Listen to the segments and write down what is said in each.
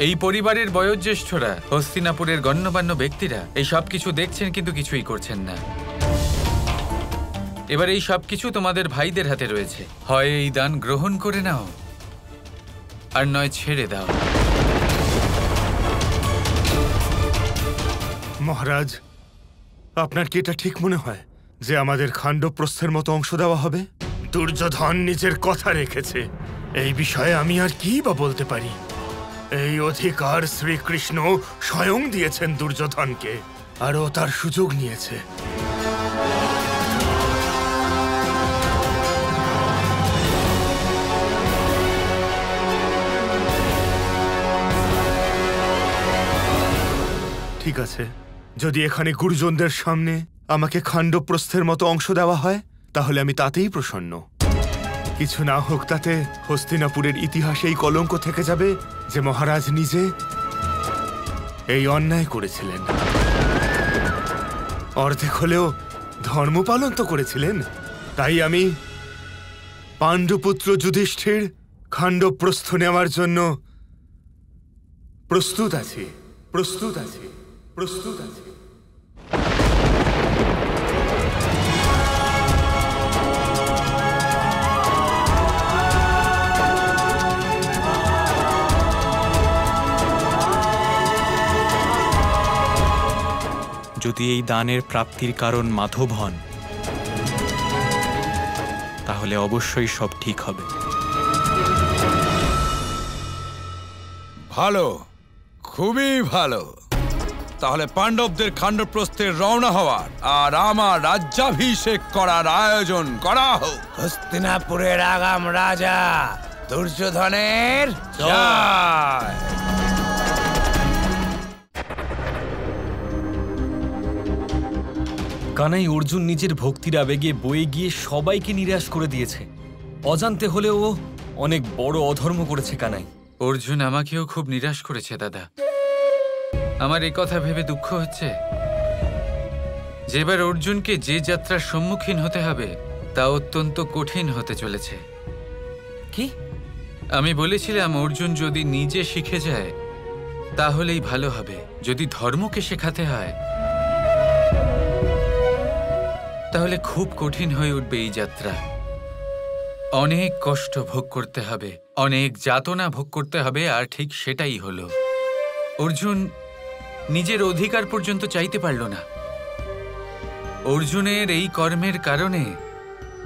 এই পরিবারের বয়োজ্যেষ্ঠরা, হস্তিনাপুরের গণ্যমান্য ব্যক্তিরা এই সব কিছু দেখছেন কিন্তু কিছুই করছেন না। এবার এই সব কিছু তোমাদের ভাইদের হাতে রয়েছে। হয় এই দান গ্রহণ করে নাও, আর নয় ছেড়ে দাও। মহারাজ, আপনার কি এটা ঠিক মনে হয় যে আমাদের খাণ্ডবপ্রস্থের মতো অংশ দেওয়া হবে? দুর্যোধন নিজের কথা রেখেছে, এই বিষয়ে আমি আর কি বা বলতে পারি। এই অধিকার শ্রীকৃষ্ণ স্বয়ং দিয়েছেন দুর্যোধনকে, আর ও তার সুযোগ নিয়েছে। ঠিক আছে, যদি এখানে গুরুজনদের সামনে আমাকে খাণ্ডবপ্রস্থের মতো অংশ দেওয়া হয় তাহলে আমি তাতেই প্রসন্ন। কিছু না হোক, তাতে হস্তিনাপুরের ইতিহাসে এই কলঙ্ক থেকে যাবে যে মহারাজ নিজে এই অন্যায় করেছিলেন। অর্ধেক হলেও ধর্ম পালন তো করেছিলেন। তাই আমি পাণ্ডুপুত্র যুধিষ্ঠির খাণ্ডবপ্রস্থ নেওয়ার জন্য প্রস্তুত আছি, প্রস্তুত আছি, প্রস্তুত আছি। যদি এই দানের প্রাপ্তির কারণ মাধব হন, তাহলে অবশ্যই সব ঠিক হবে। ভালো, খুবই ভালো। তাহলে পাণ্ডবদের খাণ্ডবপ্রস্থের রওনা হওয়ার আর আমার রাজ্যাভিষেক করার আয়োজন করা হোক। হস্তিনাপুরের আগাম রাজা দুর্যোধনের জয়। কানাই অর্জুন নিজের ভক্তির আবেগে বয়ে গিয়ে সবাইকে নিরাশ করে দিয়েছে। অজান্তে হলেও ও অনেক বড় অধর্ম করেছে কানাই। অর্জুন আমাকেও খুব নিরাশ করেছে দাদা। আমার এই কথা ভেবে দুঃখ হচ্ছে যে এবার অর্জুনকে যে যাত্রার সম্মুখীন হতে হবে তা অত্যন্ত কঠিন হতে চলেছে। কি? আমি বলেছিলাম অর্জুন যদি নিজে শিখে যায় তাহলেই ভালো হবে। যদি ধর্মকে শেখাতে হয় তাহলে খুব কঠিন হয়ে উঠবে এই যাত্রা। অনেক কষ্ট ভোগ করতে হবে, অনেক যাতনা ভোগ করতে হবে। আর ঠিক সেটাই হলো। অর্জুন নিজের অধিকার পর্যন্ত চাইতে পারল না। অর্জুনের এই কর্মের কারণে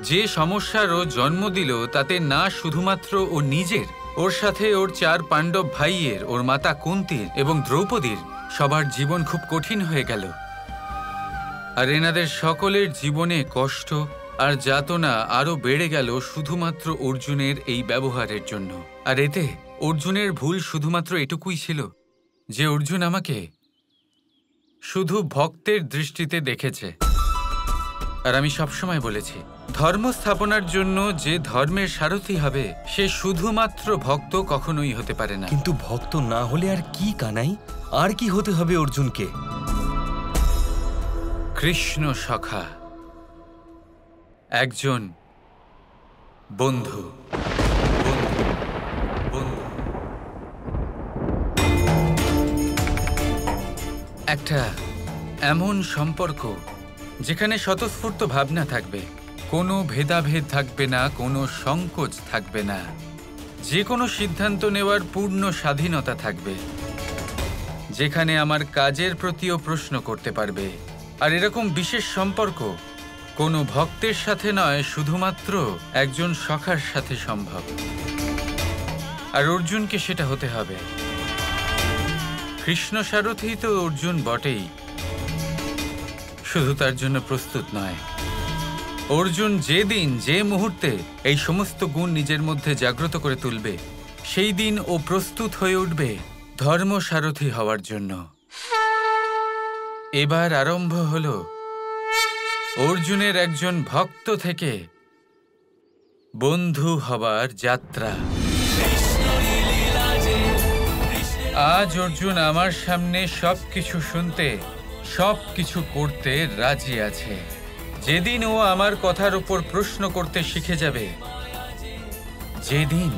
যে সমস্যারও জন্ম দিল তাতে না শুধুমাত্র ও নিজের, ওর সাথে ওর 4 পাণ্ডব ভাইয়ের, ওর মাতা কুন্তির এবং দ্রৌপদীর সবার জীবন খুব কঠিন হয়ে গেল। আর এনাদের সকলের জীবনে কষ্ট আর যাতনা আরো বেড়ে গেল শুধুমাত্র অর্জুনের এই ব্যবহারের জন্য। আর এতে অর্জুনের ভুল শুধুমাত্র এটুকুই ছিল যে অর্জুন আমাকে শুধু ভক্তের দৃষ্টিতে দেখেছে। আর আমি সবসময় বলেছি, ধর্ম স্থাপনার জন্য যে ধর্মের সারথি হবে সে শুধুমাত্র ভক্ত কখনোই হতে পারে না। কিন্তু ভক্ত না হলে আর কি কানাই? আর কি হতে হবে অর্জুনকে? কৃষ্ণ সখা, একজন বন্ধু। একটা এমন সম্পর্ক যেখানে স্বতঃস্ফূর্ত ভাবনা থাকবে, কোনো ভেদাভেদ থাকবে না, কোনো সংকোচ থাকবে না, যে কোনো সিদ্ধান্ত নেওয়ার পূর্ণ স্বাধীনতা থাকবে, যেখানে আমার কাজের প্রতিও প্রশ্ন করতে পারবে। আর এরকম বিশেষ সম্পর্ক কোনো ভক্তের সাথে নয়, শুধুমাত্র একজন সখার সাথে সম্ভব। আর অর্জুনকে সেটা হতে হবে। কৃষ্ণ সারথি তো অর্জুন বটেই, শুধু তার জন্য প্রস্তুত নয়। অর্জুন যেদিন যে মুহূর্তে এই সমস্ত গুণ নিজের মধ্যে জাগ্রত করে তুলবে, সেই দিন ও প্রস্তুত হয়ে উঠবে ধর্ম সারথি হওয়ার জন্য। এবার আরম্ভ হলো অর্জুনের একজন ভক্ত থেকে বন্ধু হবার যাত্রা। আজ অর্জুন আমার সামনে সবকিছু শুনতে, সবকিছু করতে রাজি আছে। যেদিন ও আমার কথার উপর প্রশ্ন করতে শিখে যাবে, যেদিন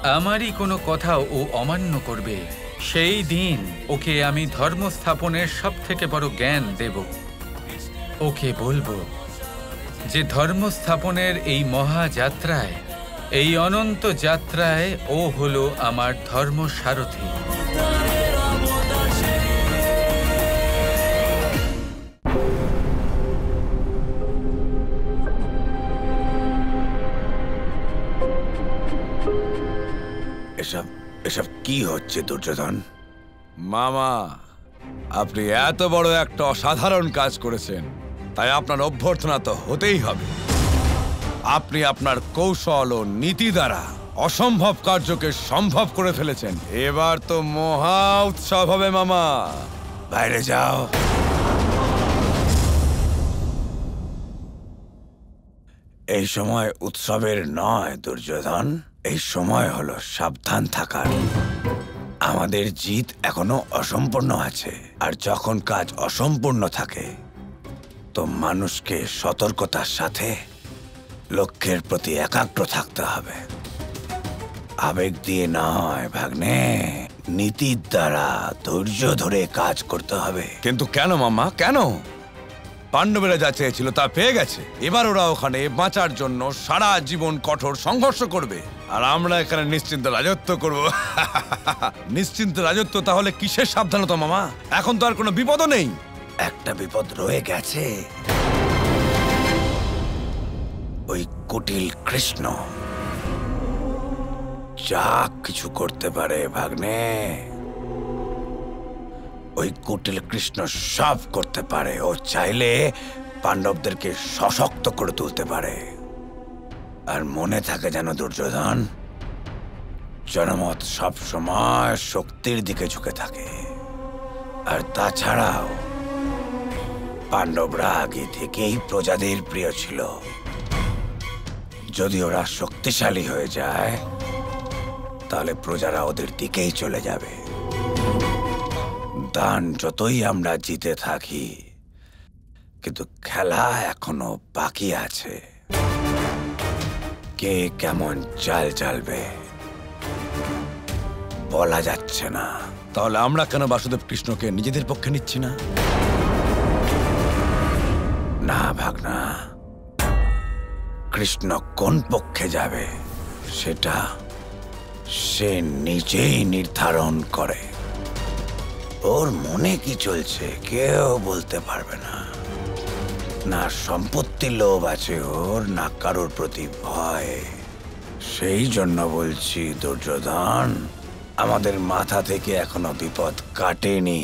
আমারই কোনো কথা ও অমান্য করবে, সেই দিন ওকে আমি ধর্ম স্থাপনের সবথেকে বড় জ্ঞান দেব। ওকে বলবো যে ধর্ম স্থাপনের এই মহাযাত্রায়, এই অনন্ত যাত্রায় ও হলো আমার ধর্ম সারথি। এসব কি হচ্ছে দুর্যোধন? মামা, আপনি এত বড় একটা অসাধারণ কাজ করেছেন, তাই আপনার অভ্যর্থনা তো হতেই হবে। আপনি আপনার কৌশল ও নীতি দ্বারা অসম্ভব কার্যকে সম্ভব করে ফেলেছেন। এবার তো মহা উৎসব হবে মামা। বাইরে যাও। এই সময় উৎসবের নয় দুর্যোধন, এই সময় হলো সাবধান থাকার। আমাদের জিত এখনো অসম্পূর্ণ আছে, আর যখন কাজ অসম্পূর্ণ থাকে তো মানুষকে সতর্কতার সাথে লক্ষ্যের প্রতি একাগ্র থাকতে হবে। আবেগ দিয়ে নয় ভাগ্নে, নীতির দ্বারা ধৈর্য ধরে কাজ করতে হবে। কিন্তু কেন মামা, কেন? পাণ্ডবেরা যা চেয়েছিল তা পেয়ে গেছে। এবার ওরা ওখানে বাঁচার জন্য সারা জীবন কঠোর সংঘর্ষ করবে, আর আমরা এখানে নিশ্চিন্ত রাজত্ব করব। নিশ্চিন্ত রাজত্ব? তাহলে কিসের সাবধানতা মামা? এখন তো আর কোনো বিপদও নেই। একটা বিপদ রয়ে গেছে, ওই কুটিল কৃষ্ণ যা কিছু করতে পারে ভাগ্নে। ওই কুটিল কৃষ্ণ সব করতে পারে। ও চাইলে পাণ্ডবদেরকে সশক্ত করে তুলতে পারে। আর মনে থাকে যেন দুর্যোধন, জনমত সব সময় শক্তির দিকে ঝুঁকে থাকে। আর তাছাড়াও পাণ্ডবরা আগে থেকেই প্রজাদের প্রিয় ছিল। যদি ওরা শক্তিশালী হয়ে যায় তাহলে প্রজারা ওদের দিকেই চলে যাবে। দান যতই আমরা জিতে থাকি, কিন্তু খেলা এখনো বাকি আছে। কে কেমন চাল চালবে বলা যাচ্ছে না। তাহলে আমরা কেন বাসুদেব কৃষ্ণকে নিজেদের পক্ষে নিচ্ছি না? না ভাগনা, কৃষ্ণ কোন পক্ষে যাবে সেটা সে নিজেই নির্ধারণ করে। ওর মনে কি চলছে কেউ বলতে পারবে না। না সম্পত্তির লোভ আছে ওর, না কারোর প্রতি ভয়। সেই জন্য বলছি দুর্যোধন, আমাদের মাথা থেকে এখনো বিপদ কাটেনি।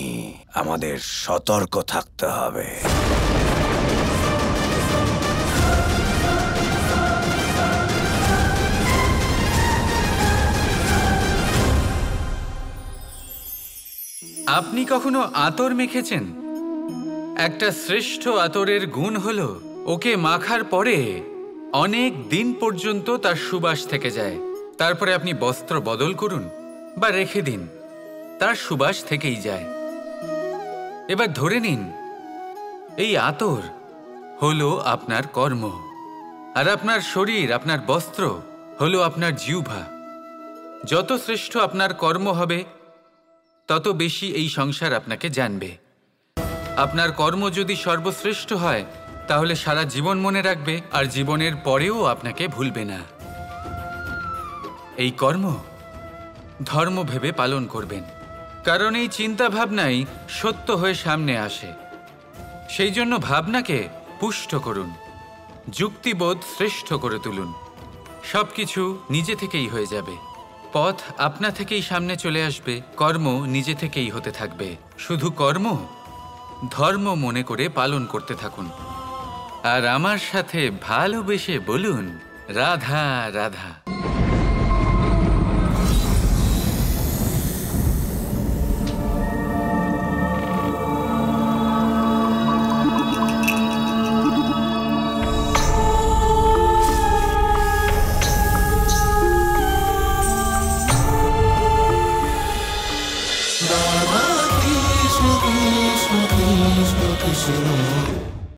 আমাদের সতর্ক থাকতে হবে। আপনি কখনো আতর মেখেছেন? একটা শ্রেষ্ঠ আতরের গুণ হলো ওকে মাখার পরে অনেক দিন পর্যন্ত তার সুবাস থেকে যায়। তারপরে আপনি বস্ত্র বদল করুন বা রেখে দিন, তার সুবাস থেকেই যায়। এবার ধরে নিন এই আতর হলো আপনার কর্ম, আর আপনার শরীর, আপনার বস্ত্র হলো আপনার জিহ্বা। যত শ্রেষ্ঠ আপনার কর্ম হবে তত বেশি এই সংসার আপনাকে জানবে। আপনার কর্ম যদি সর্বশ্রেষ্ঠ হয় তাহলে সারা জীবন মনে রাখবে, আর জীবনের পরেও আপনাকে ভুলবে না। এই কর্ম ধর্ম ভেবে পালন করবেন, কারণ এই চিন্তা ভাবনাই সত্য হয়ে সামনে আসে। সেই জন্য ভাবনাকে পুষ্ট করুন, যুক্তিবোধ শ্রেষ্ঠ করে তুলুন। সবকিছু নিজে থেকেই হয়ে যাবে, পথ আপনা থেকেই সামনে চলে আসবে, কর্ম নিজে থেকেই হতে থাকবে। শুধু কর্ম ধর্ম মনে করে পালন করতে থাকুন, আর আমার সাথে ভালোবেসে বলুন রাধা রাধা।